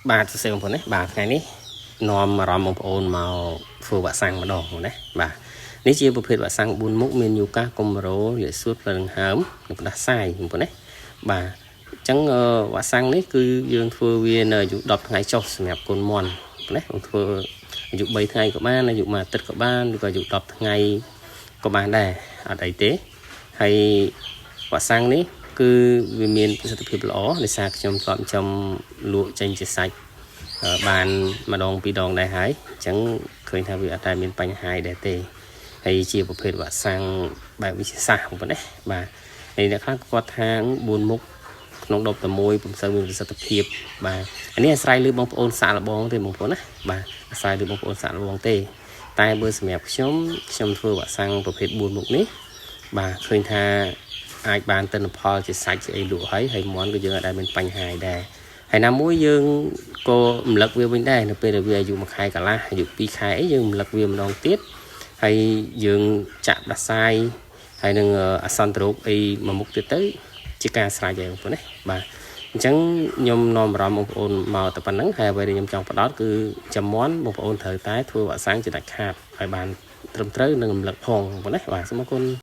បាទសរសេរបងប្អូនណាបាទថ្ងៃនេះនាំអារម្មណ៍បងប្អូនមកធ្វើវ៉ាក់សាំងម្ដងណាបាទនេះជាប្រភេទវ៉ាក់សាំង4មុខមានយូកាកុំរ៉ូលាកសួតប្រឹងហើមនិងផ្ដាសាយបងប្អូនណាបាទអញ្ចឹងវ៉ាក់សាំងនេះគឺយើងធ្វើវានៅអាយុ10ថ្ងៃចុះសម្រាប់កូនមន់ណាបងធ្វើអាយុ3ថ្ងៃក៏បានអាយុ1អាទិត្យក៏បានឬក៏អាយុ10ថ្ងៃក៏បានដែរអត់អីទេហើយវ៉ាក់សាំងនេះគឺវាមានប្រសិទ្ធភាពល្អដោយសារខ្ញុំធ្លាប់ចំលក់ចេញជាសាច់បានម្ដងពីរដងដែរហើយអញ្ចឹងឃើញថាវាអត់តែមានបញ្ហាដែរទេហើយជាប្រភេទវ៉ាក់សាំងបែបវិទ្យាសាស្ត្របងប្អូនណាបាទហើយអ្នកខ្លះគាត់ថា4មុខក្នុងដបតែមួយពុំសូវមានប្រសិទ្ធភាពបាទអានេះអាស្រ័យលើបងប្អូនសាកល្បងទេបងប្អូនណាបាទអាស្រ័យលើបងប្អូនសាកល្បងទេតែបើសម្រាប់ខ្ញុំធ្វើវ៉ាក់សាំងប្រភេទ4មុខនេះបាទឃើញថាអាចបានទិន្នផលជាសាច់ជាអីលក់ហើយមន់ក៏យើងអាចមានបញ្ហាដែរហើយណាមួយយើងក៏រំលឹកវាវិញដែរនៅពេលដែលវាអាយុ1ខែកន្លះអាយុ2ខែអីយើងរំលឹកវាម្ដងទៀតហើយយើងចាក់ផ្ដាសាយហើយនឹងអាសន្នរោគអីមួយមុខទៀតទៅជាការស្រេចហើយបងប្អូនណាបាទអញ្ចឹងខ្ញុំនាំអារម្មណ៍បងប្អូនមកតែប៉ុណ្្នឹងហើយអ្វីដែលខ្ញុំចង់ផ្ដោតគឺចាំមន់បងប្អូនត្រូវតែធ្វើវ៉ាក់សាំងជាដាច់ខាតឲ្យបានត្រឹមត្រូវនិងរំលឹកផងបងប្អូនណាបាទសូមអរគុណ